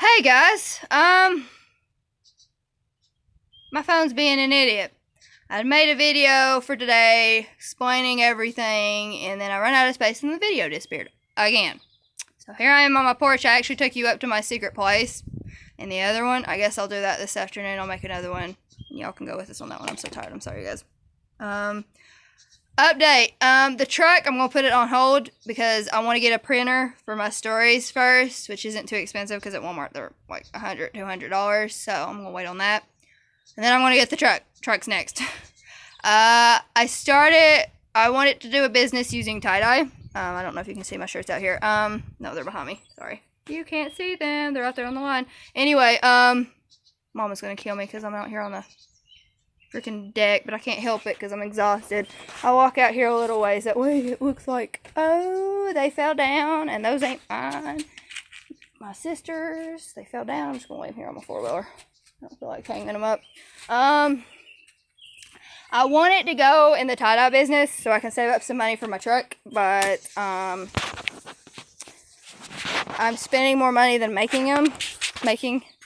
Hey guys, my phone's being an idiot. I made a video for today explaining everything, and then I ran out of space and the video disappeared again. So here I am on my porch. I actually took you up to my secret place in the other one. I guess I'll do that this afternoon. I'll make another one, and y'all can go with us on that one. I'm so tired. I'm sorry, guys. Update. The truck, I'm going to put it on hold because I want to get a printer for my stories first, which isn't too expensive because at Walmart they're like $100, $200. So I'm going to wait on that. And then I'm going to get the truck. Truck's next. I wanted to do a business using tie-dye. I don't know if you can see my shirts out here. No, they're behind me. Sorry. You can't see them. They're out there on the line. Anyway, Mama's going to kill me because I'm out here on the freaking deck, but I can't help it because I'm exhausted. I walk out here a little ways. That way it looks like, oh, they fell down, and those ain't mine. My sisters, they fell down. I'm just going to leave them here on my four-wheeler. I don't feel like hanging them up. I wanted to go in the tie-dye business so I can save up some money for my truck, but I'm spending more money than making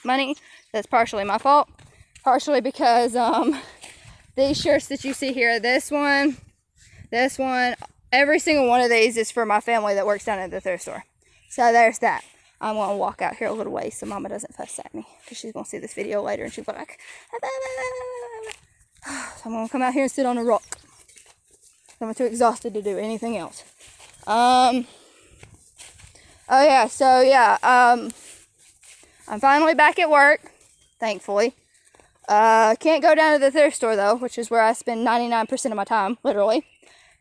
money. That's partially my fault. Partially because these shirts that you see here, this one, every single one of these is for my family that works down at the thrift store. So there's that. I'm going to walk out here a little ways so Mama doesn't fuss at me because she's going to see this video later and she'll be like, so I'm going to come out here and sit on a rock. I'm too exhausted to do anything else. I'm finally back at work, thankfully. Can't go down to the thrift store though, which is where I spend 99% of my time, literally.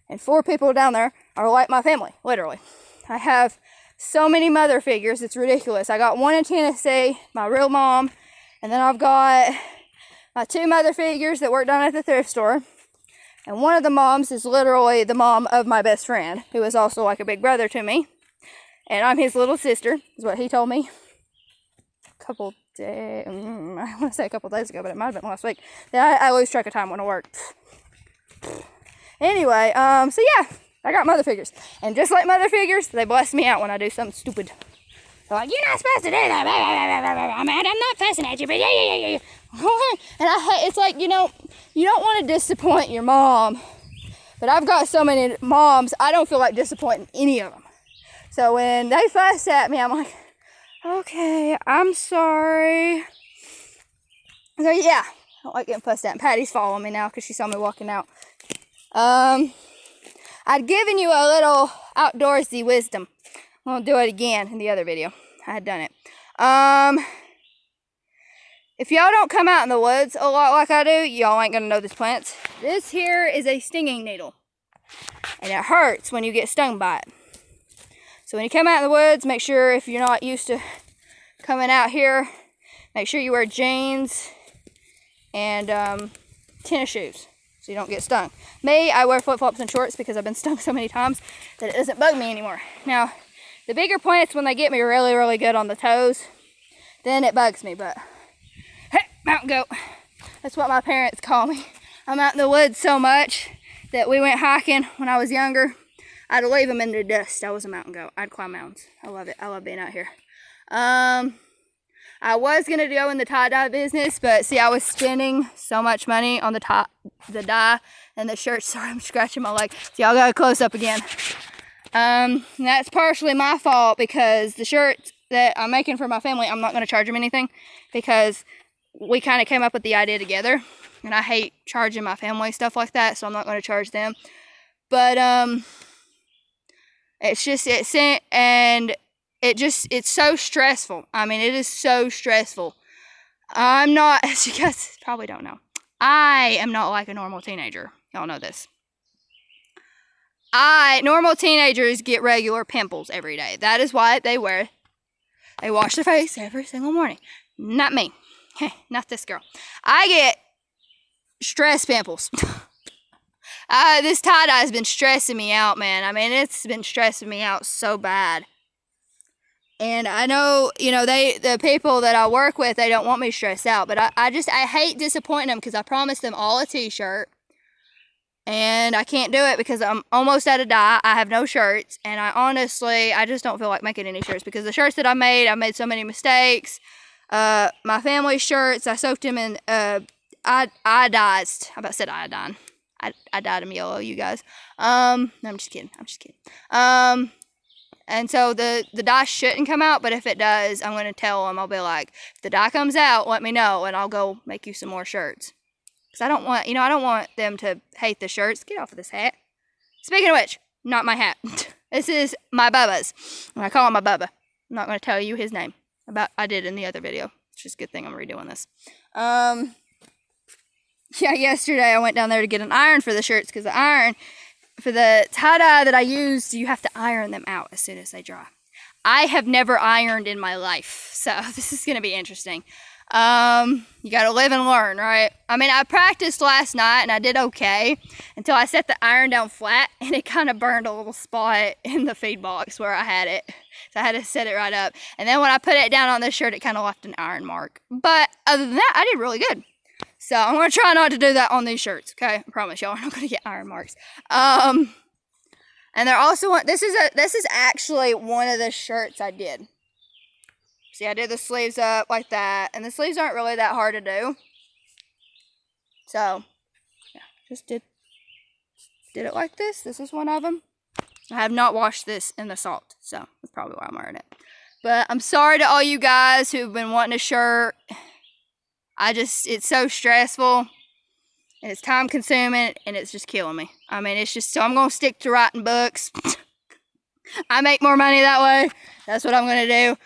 And 4 people down there are like my family, literally. I have so many mother figures, it's ridiculous. I got one in Tennessee, my real mom, and then I've got my 2 mother figures that work down at the thrift store. And one of the moms is literally the mom of my best friend, who is also like a big brother to me. And I'm his little sister, is what he told me I want to say a couple days ago, but it might have been last week. I lose track of time when I work. Anyway, so yeah, I got mother figures. And just like mother figures, they bless me out when I do something stupid. They're like, you're not supposed to do that. I'm not fussing at you, but yeah. And it's like, you don't want to disappoint your mom. But I've got so many moms, I don't feel like disappointing any of them. So when they fuss at me, I'm like, okay, I'm sorry. So yeah, I don't like getting fussed at. And Patty's following me now because she saw me walking out. I'd given you a little outdoorsy wisdom. I'm going to do it again in the other video. I had done it. If y'all don't come out in the woods a lot like I do, y'all ain't going to know these plants. This here is a stinging needle. And it hurts when you get stung by it. So when you come out in the woods, make sure if you're not used to coming out here, make sure you wear jeans and tennis shoes so you don't get stung. Me, I wear flip-flops and shorts because I've been stung so many times that it doesn't bug me anymore. Now, the bigger plants, when they get me really, really good on the toes, then it bugs me. But, hey, mountain goat. That's what my parents call me. I'm out in the woods so much that we went hiking when I was younger. I'd leave them in the dust. I was a mountain goat. I'd climb mountains. I love it. I love being out here. I was going to go in the tie-dye business, but see, I was spending so much money on the dye and the shirts. Sorry, I'm scratching my leg. So y'all got a close up again. And that's partially my fault because the shirts that I'm making for my family, I'm not going to charge them anything because we kind of came up with the idea together. And I hate charging my family stuff like that, so I'm not going to charge them. But, it's so stressful. I mean, it is so stressful. I'm not, as you guys probably don't know, I am not like a normal teenager. Y'all know this. Normal teenagers get regular pimples every day. That is why they wash their face every single morning. Not me. Not this girl. I get stress pimples. This tie-dye has been stressing me out, man. I mean, it's been stressing me out so bad. And I know, the people that I work with, they don't want me stressed out. But I hate disappointing them because I promised them all a t-shirt. And I can't do it because I'm almost out of dye. I have no shirts, and I just don't feel like making any shirts because the shirts that I made so many mistakes. My family shirts, I soaked them in iodized. I about said iodine. I dyed them yellow, you guys. No, I'm just kidding. And so the dye shouldn't come out, but if it does, I'm gonna tell them. I'll be like, if the dye comes out, let me know, and I'll go make you some more shirts. Cause I don't want them to hate the shirts. Get off of this hat. Speaking of which, not my hat. This is my Bubba's. And I call him my Bubba. I'm not gonna tell you his name. I did in the other video. It's just a good thing I'm redoing this. Yeah, yesterday I went down there to get an iron for the shirts because the iron for the tie-dye that I used, you have to iron them out as soon as they dry. I have never ironed in my life, so this is gonna be interesting. You gotta live and learn, right? I mean, I practiced last night and I did okay until I set the iron down flat and it kind of burned a little spot in the feed box where I had it. So I had to set it right up. And then when I put it down on this shirt, it kind of left an iron mark. But other than that, I did really good. So I'm gonna try not to do that on these shirts, okay? I promise y'all are not gonna get iron marks. And they're also this is actually one of the shirts I did. See, I did the sleeves up like that, and the sleeves aren't really that hard to do. So, yeah, just did it like this. This is one of them. I have not washed this in the salt, so that's probably why I'm wearing it. But I'm sorry to all you guys who've been wanting a shirt. It's so stressful, and it's time consuming, and it's just killing me. I mean, so I'm going to stick to writing books. I make more money that way. That's what I'm going to do.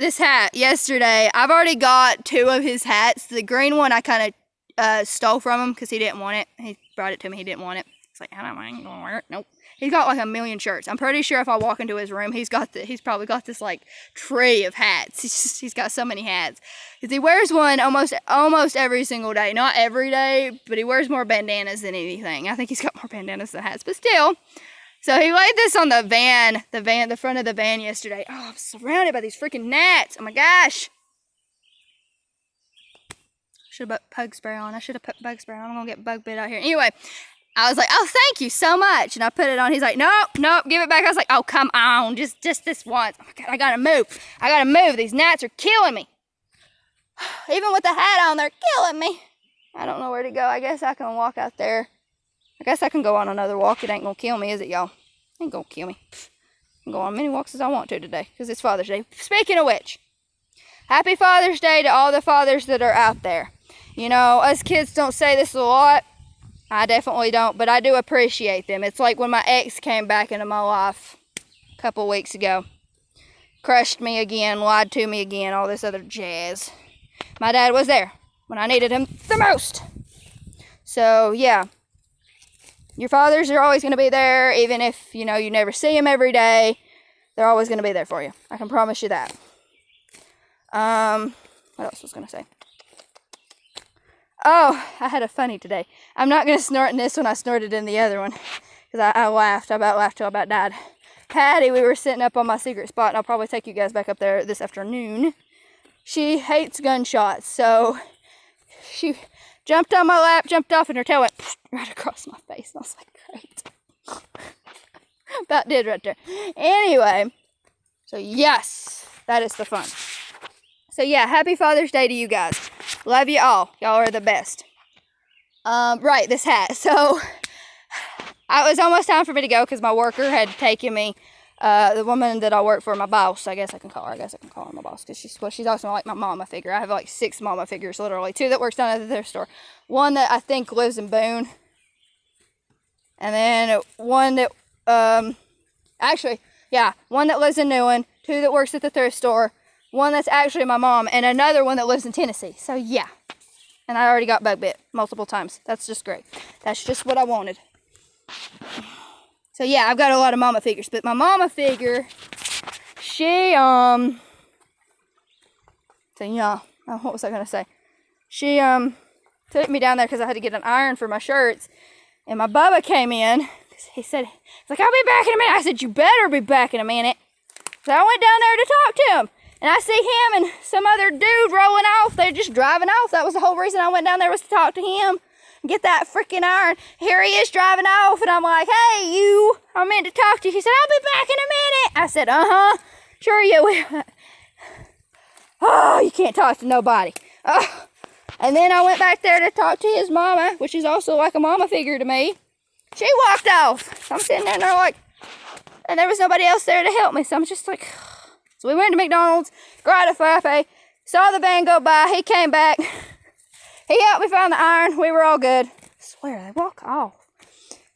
This hat, yesterday, I've already got 2 of his hats. The green one I kind of stole from him because he didn't want it. He brought it to me, he didn't want it. It's like, I ain't gonna wear it. Nope. He's got like a million shirts. I'm pretty sure if I walk into his room, he's probably got this like tree of hats. He's got so many hats. Because he wears one almost every single day. Not every day, but he wears more bandanas than anything. I think he's got more bandanas than hats, but still. So he laid this on the front of the van yesterday. Oh, I'm surrounded by these freaking gnats. Oh my gosh. Should have put bug spray on. I should have put bug spray on. I'm going to get bug bit out here. Anyway, I was like, oh, thank you so much. And I put it on. He's like, nope, give it back. I was like, oh, come on. Just this once. Oh my God, I got to move. These gnats are killing me. Even with the hat on, they're killing me. I don't know where to go. I guess I can walk out there. I guess I can go on another walk. It ain't gonna kill me, is it, y'all? It ain't gonna kill me. I can go on as many walks as I want to today, because it's Father's Day. Speaking of which, happy Father's Day to all the fathers that are out there. You know, us kids don't say this a lot. I definitely don't, but I do appreciate them. It's like when my ex came back into my life a couple weeks ago. Crushed me again, lied to me again, all this other jazz. My dad was there when I needed him the most. So, yeah. Your fathers are always going to be there, even if, you never see them every day. They're always going to be there for you. I can promise you that. What else was I going to say? Oh, I had a funny today. I'm not going to snort in this one. I snorted in the other one. Because I laughed. I about laughed till I about died. Patty, we were sitting up on my secret spot, and I'll probably take you guys back up there this afternoon. She hates gunshots, so she jumped on my lap, jumped off, and her tail went right across my face. And I was like, great. About did right there. Anyway, so yes, that is the fun. So yeah, happy Father's Day to you guys. Love you all. Y'all are the best. Right, this hat. So it was almost time for me to go because my worker had taken me. The woman that I work for, my boss, I guess I can call her. I guess I can call her my boss because she's also like my mama figure. I have like 6 mama figures, literally. 2 that works down at the thrift store. 1 that I think lives in Boone. And then 1 that, actually, yeah, 1 that lives in Newen. 2 that works at the thrift store. 1 that's actually my mom. And another 1 that lives in Tennessee. So yeah. And I already got bug bit multiple times. That's just great. That's just what I wanted. So yeah, I've got a lot of mama figures, but my mama figure, she, so yeah, what was I going to say? She, took me down there because I had to get an iron for my shirts, and my Bubba came in. He said, he's like, I'll be back in a minute. I said, you better be back in a minute. So I went down there to talk to him, and I see him and some other dude rolling off. They're just driving off. That was the whole reason I went down there, was to talk to him. get that freaking iron. Here he is driving off, and I'm like, hey, you, I meant to talk to you. He said, I'll be back in a minute. I said, uh-huh, sure you will. Oh, you can't talk to nobody. Oh. And then I went back there to talk to his mama, which is also like a mama figure to me. She walked off. So I'm sitting there and they're like, and there was nobody else there to help me. So I'm just like, so we went to McDonald's, grabbed a frappe, saw the van go by. He came back. He helped me find the iron. We were all good. I swear, they walk off.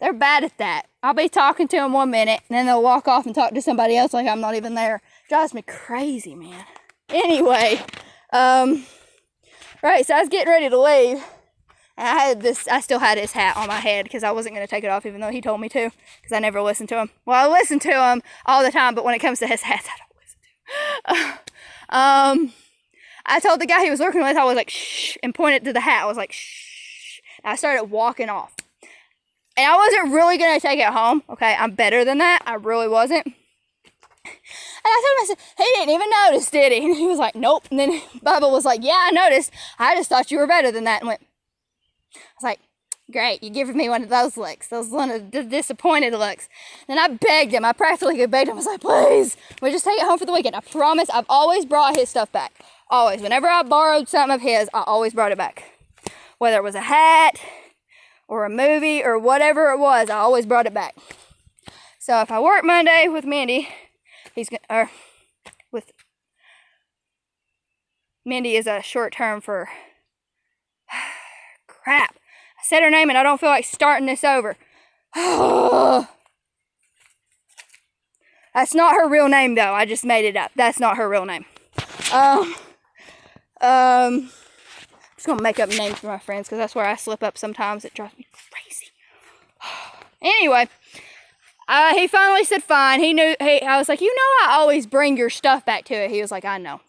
They're bad at that. I'll be talking to them 1 minute, and then they'll walk off and talk to somebody else like I'm not even there. Drives me crazy, man. Anyway, right, so I was getting ready to leave. And I still had his hat on my head because I wasn't going to take it off even though he told me to, because I never listened to him. Well, I listen to him all the time, but when it comes to his hats, I don't listen to him. I told the guy he was working with, I was like, shh, and pointed to the hat. I was like, shh. And I started walking off. And I wasn't really going to take it home. Okay, I'm better than that. I really wasn't. And I told him, I said, he didn't even notice, did he? And he was like, nope. And then Bubba was like, yeah, I noticed. I just thought you were better than that. And went, I was like, great, you giving me one of those looks. Those one of the disappointed looks. And I begged him. I practically begged him. I was like, please, we just take it home for the weekend. I promise. I've always brought his stuff back. Always. Whenever I borrowed something of his, I always brought it back. Whether it was a hat or a movie or whatever it was, I always brought it back. So if I work Monday with Mindy, with Mindy is a short term for crap. I said her name and I don't feel like starting this over. That's not her real name though. I just made it up. That's not her real name. I'm just gonna make up names for my friends because that's where I slip up sometimes. It drives me crazy. Anyway, he finally said fine. He knew. I was like, you know, I always bring your stuff back to it. He was like, I know.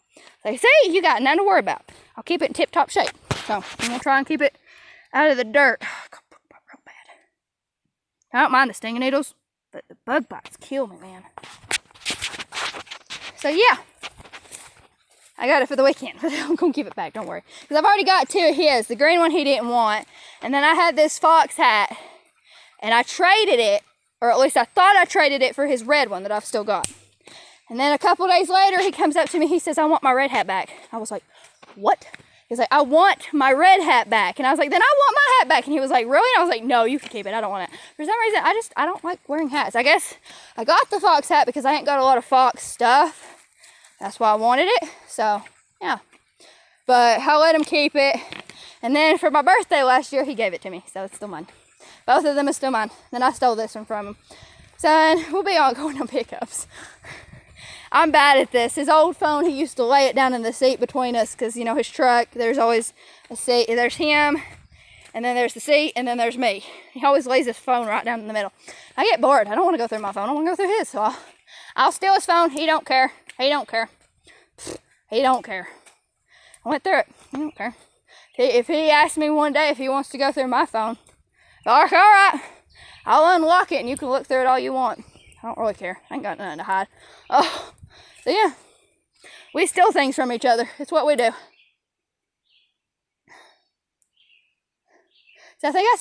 Like, see, you got nothing to worry about. I'll keep it in tip-top shape. So I'm gonna try and keep it out of the dirt. Real bad. I don't mind the stinging needles, but the bug bites kill me, man. So yeah, I got it for the weekend. I'm gonna give it back. Don't worry, because I've already got two of his. The green one he didn't want, and then I had this fox hat, and I traded it, or at least I thought I traded it for his red one that I've still got. And then a couple days later, he comes up to me. He says, "I want my red hat back." I was like, "What?" He's like, "I want my red hat back." And I was like, "Then I want my hat back." And he was like, "Really?" And I was like, "No, you can keep it. I don't want it." For some reason, I don't like wearing hats. I guess I got the fox hat because I ain't got a lot of fox stuff. That's why I wanted it. So, yeah. But I let him keep it. And then for my birthday last year, he gave it to me. So it's still mine. Both of them are still mine. Then I stole this one from him. Son, we'll be all going on pickups. I'm bad at this. His old phone, he used to lay it down in the seat between us because, you know, his truck, there's always a seat. There's him, and then there's the seat, and then there's me. He always lays his phone right down in the middle. I get bored. I don't want to go through my phone. I want to go through his. So I'll steal his phone. He don't care. He don't care. He don't care. I went through it. He don't care. If he asks me one day if he wants to go through my phone, all right, I'll unlock it, and you can look through it all you want. I don't really care. I ain't got nothing to hide. Oh, so yeah, we steal things from each other. It's what we do. So I think I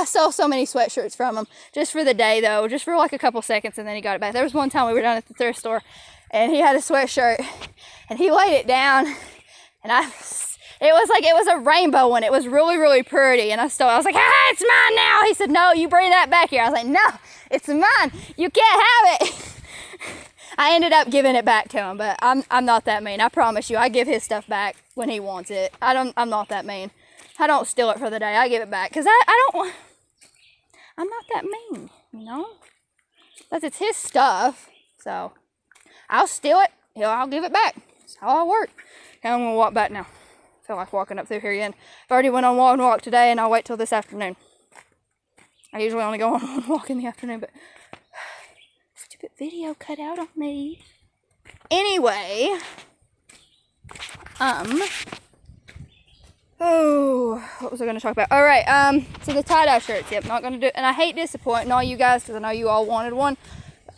stole so many sweatshirts from him just for the day though, just for like a couple seconds, and then he got it back. There was one time we were down at the thrift store, and he had a sweatshirt, and he laid it down, and it was a rainbow one. It was really, really pretty, and I was like, ah, it's mine now. He said, no, you bring that back here. I was like, no, it's mine. You can't have it. I ended up giving it back to him, but I'm not that mean. I promise you, I give his stuff back when he wants it. I'm not that mean. I don't steal it for the day. I give it back because I'm not that mean, you know. But it's his stuff, so I'll steal it. I'll give it back. That's how I work. Okay, I'm gonna walk back now. I feel like walking up through here again. I've already went on one walk today, and I'll wait till this afternoon. I usually only go on one walk in the afternoon, but stupid video cut out on me. Anyway, what was I going to talk about? All right, so the tie-dye shirts. Yep, not going to do it. And I hate disappointing all you guys because I know you all wanted one.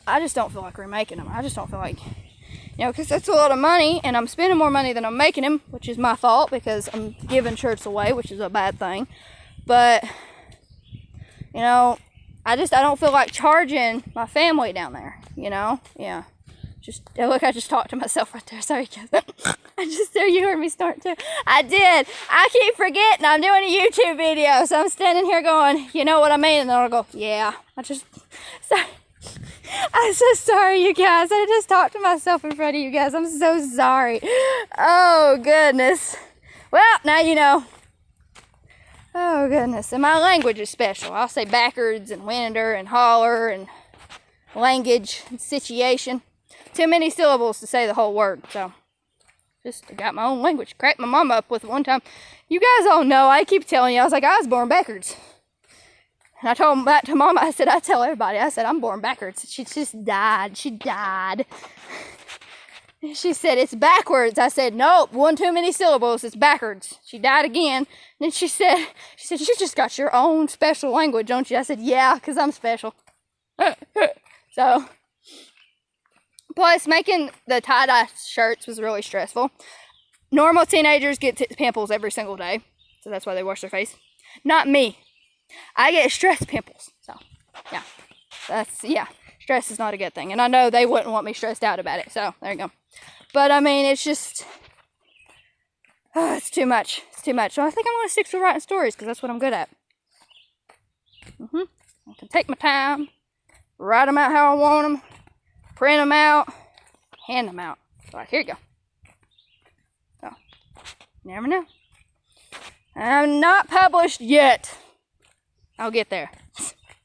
I just don't feel like remaking them. I just don't feel like, you know, because that's a lot of money, and I'm spending more money than I'm making them, which is my fault because I'm giving shirts away, which is a bad thing. But, you know, I don't feel like charging my family down there, you know? Yeah. Look, I just talked to myself right there. Sorry, guys. You heard me start too. I did. I keep forgetting I'm doing a YouTube video. So I'm standing here going, you know what I mean? And then I'll go, yeah. Sorry. I'm so sorry, you guys. I just talked to myself in front of you guys. I'm so sorry. Oh, goodness. Well, now you know. Oh, goodness. And my language is special. I'll say backwards and winder and holler and language and situation. Too many syllables to say the whole word. So, just got my own language. Cracked my mama up with one time. You guys all know, I keep telling you, I was like, I was born backwards. And I told that to Mama. I said, I tell everybody, I said, I'm born backwards. She just died. She died. She said, it's backwards. I said, nope, one too many syllables. It's backwards. She died again. And then she said, you just got your own special language, don't you? I said, yeah, because I'm special. So, plus making the tie-dye shirts was really stressful. Normal teenagers get pimples every single day. So that's why they wash their face. Not me. I get stress pimples. So, yeah. Stress is not a good thing. And I know they wouldn't want me stressed out about it. So, there you go. But, I mean, it's just, it's too much. It's too much. So, I think I'm going to stick to writing stories because that's what I'm good at. I can take my time, write them out how I want them, print them out, hand them out. So, here you go. So, never know. I'm not published yet. I'll get there.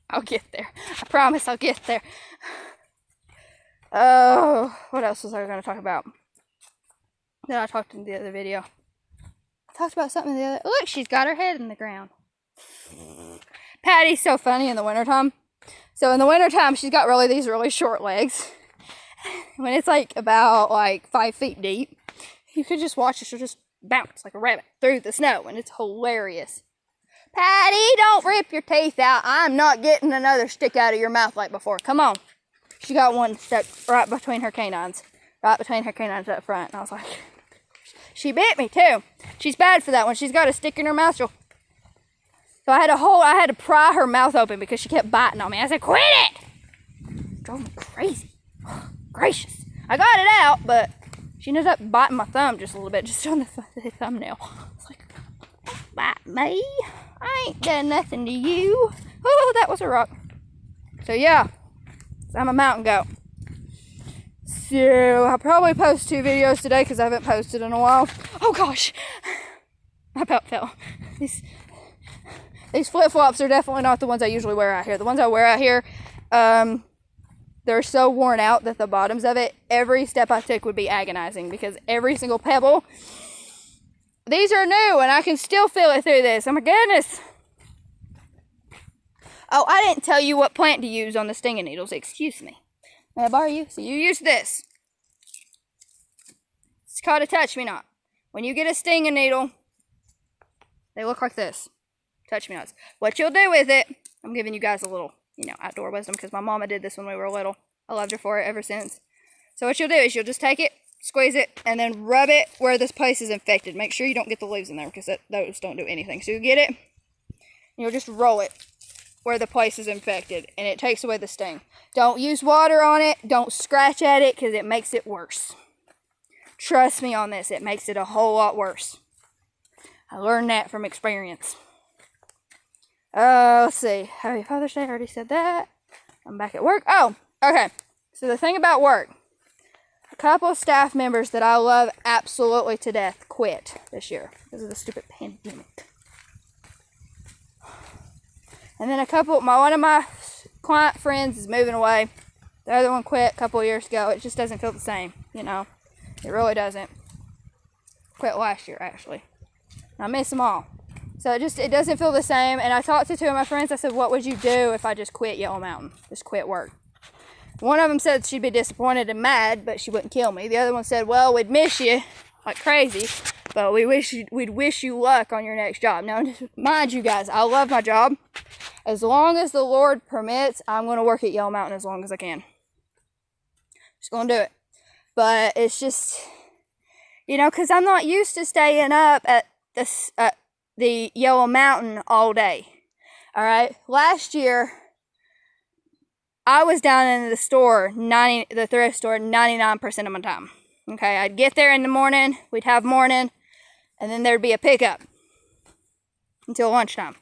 I'll get there. I promise I'll get there. Oh, what else was I going to talk about? Then I talked in the other video. I talked about something in the other... Look, she's got her head in the ground. Patty's so funny in the wintertime. So in the wintertime, she's got these really short legs. When it's like about 5 feet deep, you could just watch her. She'll just bounce like a rabbit through the snow, and it's hilarious. Patty, don't rip your teeth out. I'm not getting another stick out of your mouth like before. Come on. She got one stuck right between her canines. Right between her canines up front. And I was like, she bit me too. She's bad for that. When she's got a stick in her mouth, So I had to pry her mouth open because she kept biting on me. I said, quit it! Drove me crazy. Gracious. I got it out, but she ended up biting my thumb just a little bit, just on the thumbnail. I was like, don't bite me. I ain't done nothing to you. Oh, that was a rock. So yeah, I'm a mountain goat. So I'll probably post 2 videos today because I haven't posted in a while. Oh gosh, I about fell. These flip-flops are definitely not the ones I usually wear out here. The ones I wear out here, they're so worn out that the bottoms of it, every step I took would be agonizing because every single pebble. These are new, and I can still feel it through this. Oh, my goodness. Oh, I didn't tell you what plant to use on the stinging needles. Excuse me. May I borrow you? So you use this. It's called a touch-me-not. When you get a stinging needle, they look like this. Touch-me-nots. What you'll do with it, I'm giving you guys a little, outdoor wisdom because my mama did this when we were little. I loved her for it ever since. So what you'll do is you'll just take it, squeeze it, and then rub it where this place is infected. Make sure you don't get the leaves in there because those don't do anything. So you get it, and you'll just roll it where the place is infected, and it takes away the sting. Don't use water on it. Don't scratch at it because it makes it worse. Trust me on this. It makes it a whole lot worse. I learned that from experience. Let's see. Happy Father's Day. I already said that. I'm back at work. Oh, okay. So the thing about work. A couple of staff members that I love absolutely to death quit this year because of the stupid pandemic. And then one of my client friends is moving away. The other one quit a couple of years ago. It just doesn't feel the same, It really doesn't. Quit last year, actually. I miss them all. So it doesn't feel the same. And I talked to 2 of my friends. I said, what would you do if I just quit Yellow Mountain? Just quit work. One of them said she'd be disappointed and mad, but she wouldn't kill me. The other one said, well, we'd miss you like crazy, but we'd wish you luck on your next job. Now, mind you guys, I love my job. As long as the Lord permits, I'm going to work at Yellow Mountain as long as I can. Just going to do it. But it's just, because I'm not used to staying up at the Yellow Mountain all day. All right. Last year, I was down in the store, the thrift store, 99% of my time. Okay. I'd get there in the morning. We'd have morning, and then there'd be a pickup until lunchtime,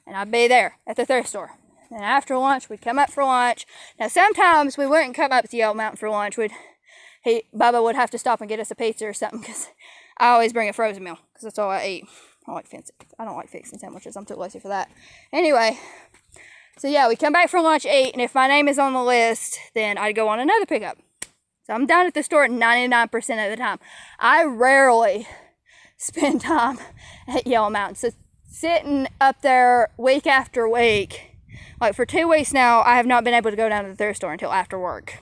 and I'd be there at the thrift store. And after lunch, we'd come up for lunch. Now, sometimes we wouldn't come up to Yellow Mountain for lunch. Bubba would have to stop and get us a pizza or something, because I always bring a frozen meal, because that's all I eat. I don't like fixing sandwiches. I'm too lazy for that. Anyway, so yeah, we come back from lunch, eat, and if my name is on the list, then I'd go on another pickup. So I'm down at the store 99% of the time. I rarely spend time at Yellow Mountain. So sitting up there week after week, like for 2 weeks now, I have not been able to go down to the thrift store until after work.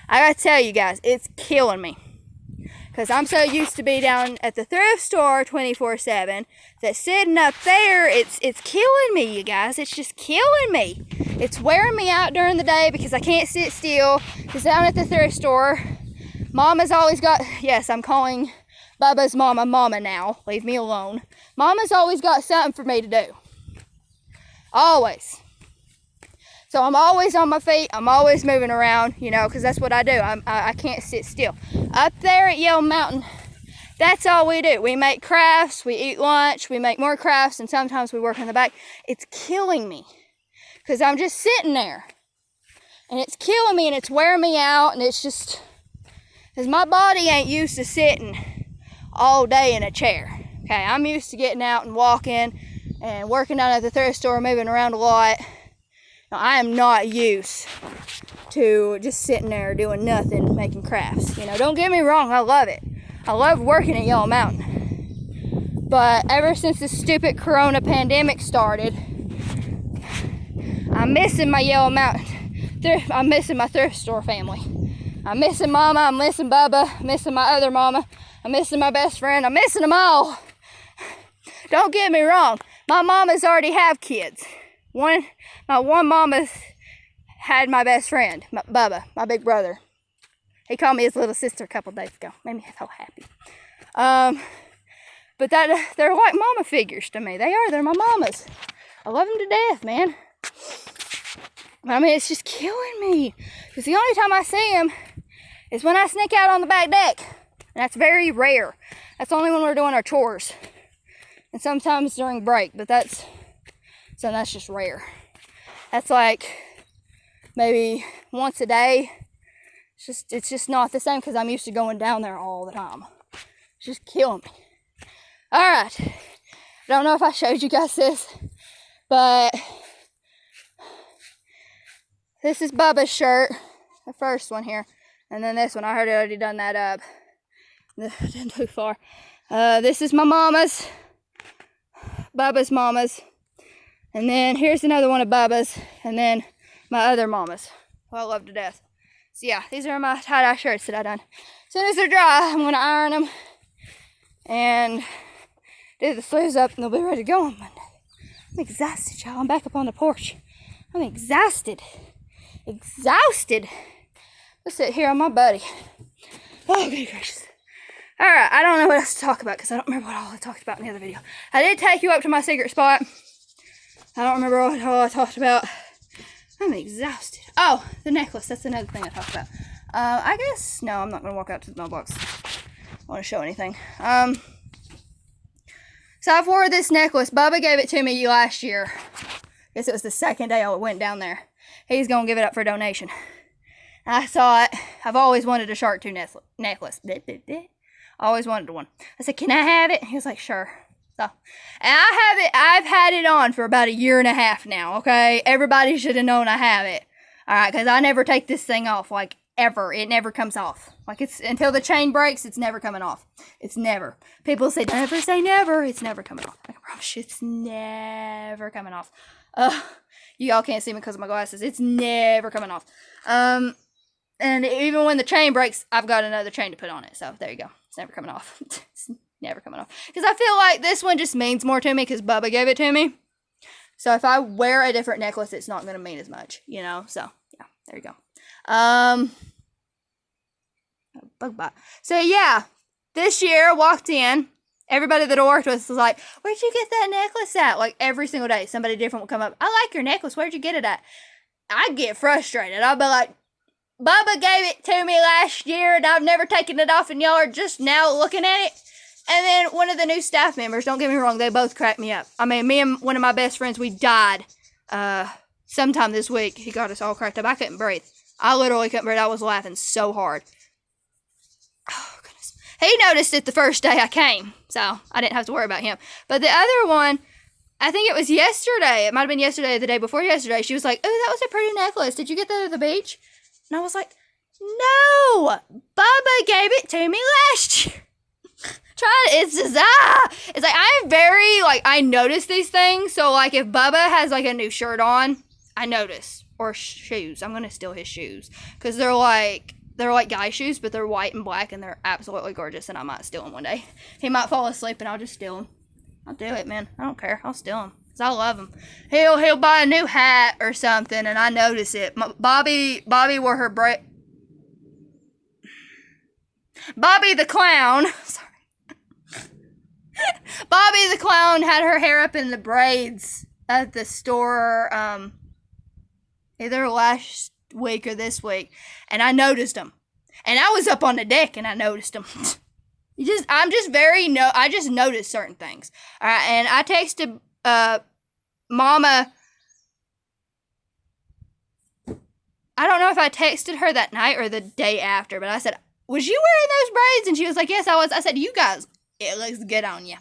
I gotta tell you guys, it's killing me. Because I'm so used to be down at the thrift store 24/7 that sitting up there, it's killing me, you guys. It's just killing me. It's wearing me out during the day because I can't sit still. Because down at the thrift store, Mama's always got, yes, I'm calling Bubba's mama now. Leave me alone. Mama's always got something for me to do. Always. So I'm always on my feet. I'm always moving around, because that's what I do. I can't sit still. Up there at Yellow Mountain, that's all we do. We make crafts, we eat lunch, we make more crafts, and sometimes we work in the back. It's killing me because I'm just sitting there. And it's killing me, and it's wearing me out, and it's just, because my body ain't used to sitting all day in a chair. Okay, I'm used to getting out and walking and working down at the thrift store, moving around a lot. Now, I am not used to just sitting there doing nothing, making crafts. Don't get me wrong, I love it. I love working at Yellow Mountain. But ever since this stupid corona pandemic started, I'm missing my Yellow Mountain. I'm missing my thrift store family. I'm missing Mama, I'm missing Bubba, I'm missing my other mama, I'm missing my best friend, I'm missing them all. Don't get me wrong, my mamas already have kids. My one mama's had my best friend, Bubba, my big brother. He called me his little sister a couple days ago. Made me so happy. But they're like mama figures to me. They are. They're my mamas. I love them to death, man. I mean, it's just killing me. Because the only time I see them is when I sneak out on the back deck. And that's very rare. That's only when we're doing our chores. And sometimes during break. But that's just rare. That's like maybe once a day. It's just not the same because I'm used to going down there all the time. It's just killing me. Alright. I don't know if I showed you guys this, but this is Bubba's shirt. The first one here. And then this one, I already done that up. Didn't too far. This is my mama's. Bubba's mama's. And then here's another one of Bubba's. And then my other mama's, who I love to death. So yeah, these are my tie-dye shirts that I done. As soon as they're dry, I'm going to iron them. And do the sleeves up, and they'll be ready to go on Monday. I'm exhausted, y'all. I'm back up on the porch. I'm exhausted. Exhausted. Let's sit here on my buddy. Oh, good gracious. Alright, I don't know what else to talk about because I don't remember what all I talked about in the other video. I did take you up to my secret spot. I don't remember what all I talked about. I'm exhausted. Oh, the necklace. That's another thing I talked about. I guess, no, I'm not going to walk out to the mailbox. I don't want to show anything. So I've wore this necklace. Bubba gave it to me last year. I guess it was the second day I went down there. He's going to give it up for donation. I saw it. I've always wanted a shark tooth necklace. Always wanted one. I said, can I have it? He was like, sure. So, and I have it. I've had it on for about 1.5 years now, okay? Everybody should have known I have it. Alright, because I never take this thing off, like, ever. It never comes off. Like, it's until the chain breaks, it's never coming off. It's never. People say, never say never. It's never coming off. I promise you, it's never coming off. You all can't see me because of my glasses. It's never coming off. And even when the chain breaks, I've got another chain to put on it. So, there you go. It's never coming off. It's never coming off. Because I feel like this one just means more to me because Bubba gave it to me. So, if I wear a different necklace, it's not going to mean as much, you know? So, yeah. There you go. Bug bite. So, yeah. This year, I walked in. Everybody that I worked with was like, where'd you get that necklace at? Like, every single day, somebody different would come up. I like your necklace. Where'd you get it at? I'd get frustrated. I'd be like, Bubba gave it to me last year, and I've never taken it off, and y'all are just now looking at it. And then one of the new staff members, don't get me wrong, they both cracked me up. I mean, me and one of my best friends, we died sometime this week. He got us all cracked up. I couldn't breathe. I literally couldn't breathe. I was laughing so hard. Oh, goodness. He noticed it the first day I came, so I didn't have to worry about him. But the other one, I think it was yesterday. It might have been yesterday or the day before yesterday. She was like, oh, that was a pretty necklace. Did you get that at the beach? And I was like, no, Bubba gave it to me last year. It's just, it's like, I'm very, like, I notice these things. So, like, if Bubba has, like, a new shirt on, I notice. Or shoes. I'm going to steal his shoes. Because they're like guy shoes, but they're white and black, and they're absolutely gorgeous, and I might steal them one day. He might fall asleep, and I'll just steal them. I'll do it, man. I don't care. I'll steal them. Because I love him. He'll buy a new hat or something, and I notice it. Bobby wore her Bobby the clown. Sorry. Bobby the clown had her hair up in the braids at the store either last week or this week, and I noticed him. And I was up on the deck and I noticed him. I just noticed certain things. All right, and I texted Mama. I don't know if I texted her that night or the day after, but I said, was you wearing those braids? And she was like, yes, I was. I said, you guys, it looks good on you.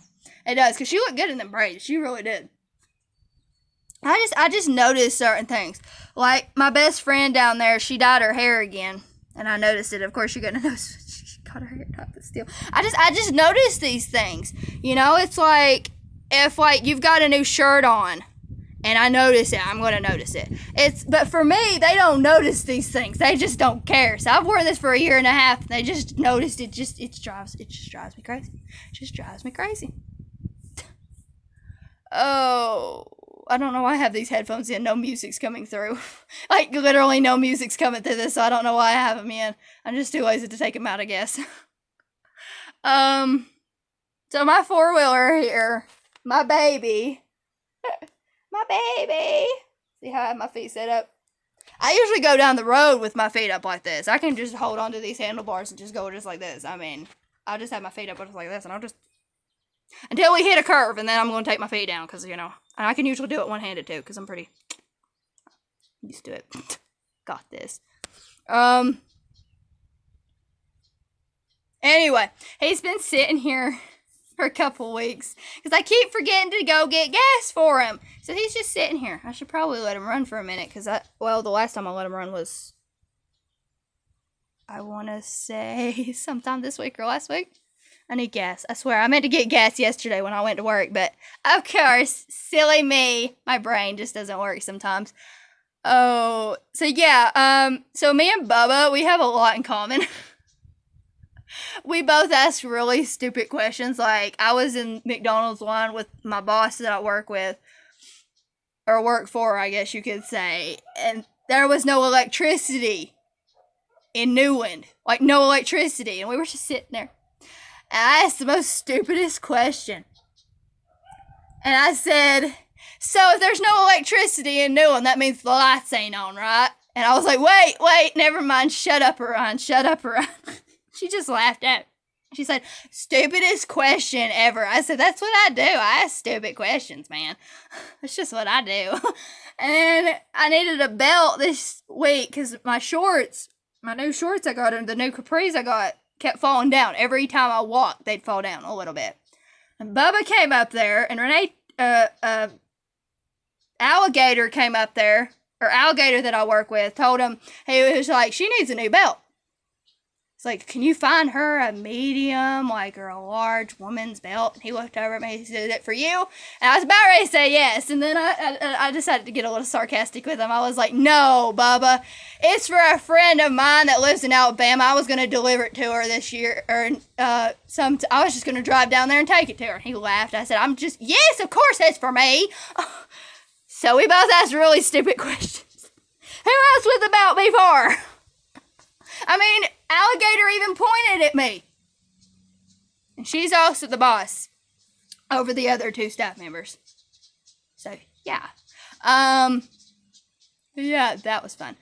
It does, because she looked good in the braids. She really did. I just noticed certain things. Like, my best friend down there, she dyed her hair again. And I noticed it. Of course, you're going to notice she got her hair dyed, but still. I just noticed these things. You know, it's like, if, like, you've got a new shirt on, and I notice it, I'm going to notice it. But for me, they don't notice these things. They just don't care. So I've worn this for a year and a half, and they just noticed it. It just drives me crazy. It just drives me crazy. Oh, I don't know why I have these headphones in. No music's coming through. Like, literally no music's coming through this, so I don't know why I have them in. I'm just too lazy to take them out, I guess. So my four-wheeler here, my baby. My baby. See how I have my feet set up? I usually go down the road with my feet up like this. I can just hold onto these handlebars and just go just like this. I mean, I'll just have my feet up just like this, and I'll just... until we hit a curve, and then I'm going to take my feet down, because, you know, and I can usually do it one-handed, too, because I'm pretty used to it. Got this. Anyway, he's been sitting here for a couple weeks, because I keep forgetting to go get gas for him. So he's just sitting here. I should probably let him run for a minute, because the last time I let him run was, I want to say, sometime this week or last week. I need gas. I swear, I meant to get gas yesterday when I went to work, but of course, silly me, my brain just doesn't work sometimes. Oh, so yeah, so me and Bubba, we have a lot in common. We both ask really stupid questions. Like, I was in McDonald's line with my boss that I work with, or work for, I guess you could say, and there was no electricity in Newland. Like, no electricity, and we were just sitting there. And I asked the most stupidest question. And I said, so if there's no electricity in Newland, that means the lights ain't on, right? And I was like, wait, never mind. Shut up, Orion. She just laughed at me. She said, stupidest question ever. I said, that's what I do. I ask stupid questions, man. That's just what I do. And I needed a belt this week because my new shorts I got, and the new capris I got, kept falling down. Every time I walked, they'd fall down a little bit. And Bubba came up there, and Renee, Alligator came up there, or Alligator that I work with, told him, he was like, she needs a new belt. It's like, can you find her a medium, like, or a large woman's belt? And he looked over at me, he said, is it for you? And I was about ready to say yes, and then I decided to get a little sarcastic with him. I was like, no, Bubba, it's for a friend of mine that lives in Alabama. I was going to deliver it to her this year, or I was just going to drive down there and take it to her. And he laughed. I said, yes, of course it's for me. So we both asked really stupid questions. Who else would the belt be for? I mean, Alligator even pointed at me. And she's also the boss. over the other 2 staff members. So, yeah. Yeah, that was fun.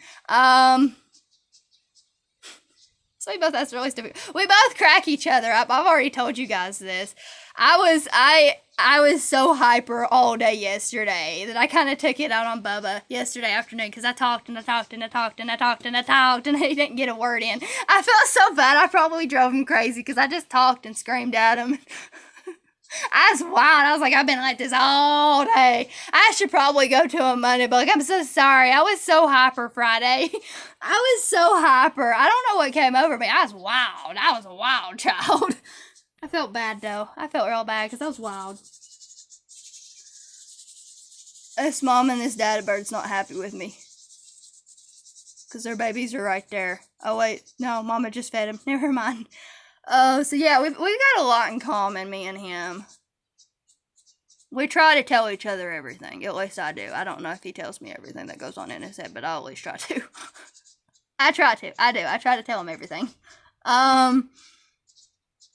So that's really stupid. We both crack each other up. I've already told you guys this. I was so hyper all day yesterday that I kind of took it out on Bubba yesterday afternoon because I talked and he didn't get a word in. I felt so bad. I probably drove him crazy because I just talked and screamed at him. I was wild. I was like, I've been like this all day. I should probably go to him Monday, but like, I'm so sorry. I was so hyper Friday. I was so hyper. I don't know what came over me. I was wild. I was a wild child. I felt bad though. I felt real bad because I was wild. This mom and this dad bird's not happy with me. Because their babies are right there. Oh wait, no, mama just fed him. Never mind. So yeah, we've got a lot in common, me and him. We try to tell each other everything. At least I do. I don't know if he tells me everything that goes on in his head, but I at least try to. I try to. I do. I try to tell him everything.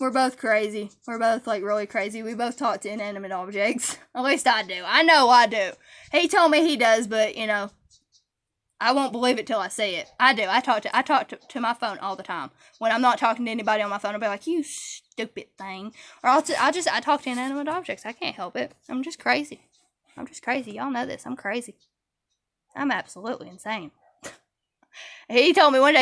We're both crazy. We're both, like, really crazy. We both talk to inanimate objects. At least I do. I know I do. He told me he does, but, you know, I won't believe it till I see it. I do. I talk to my phone all the time. When I'm not talking to anybody on my phone, I'll be like, you stupid thing. Or I talk to inanimate objects. I can't help it. I'm just crazy. Y'all know this. I'm crazy. I'm absolutely insane. He told me one day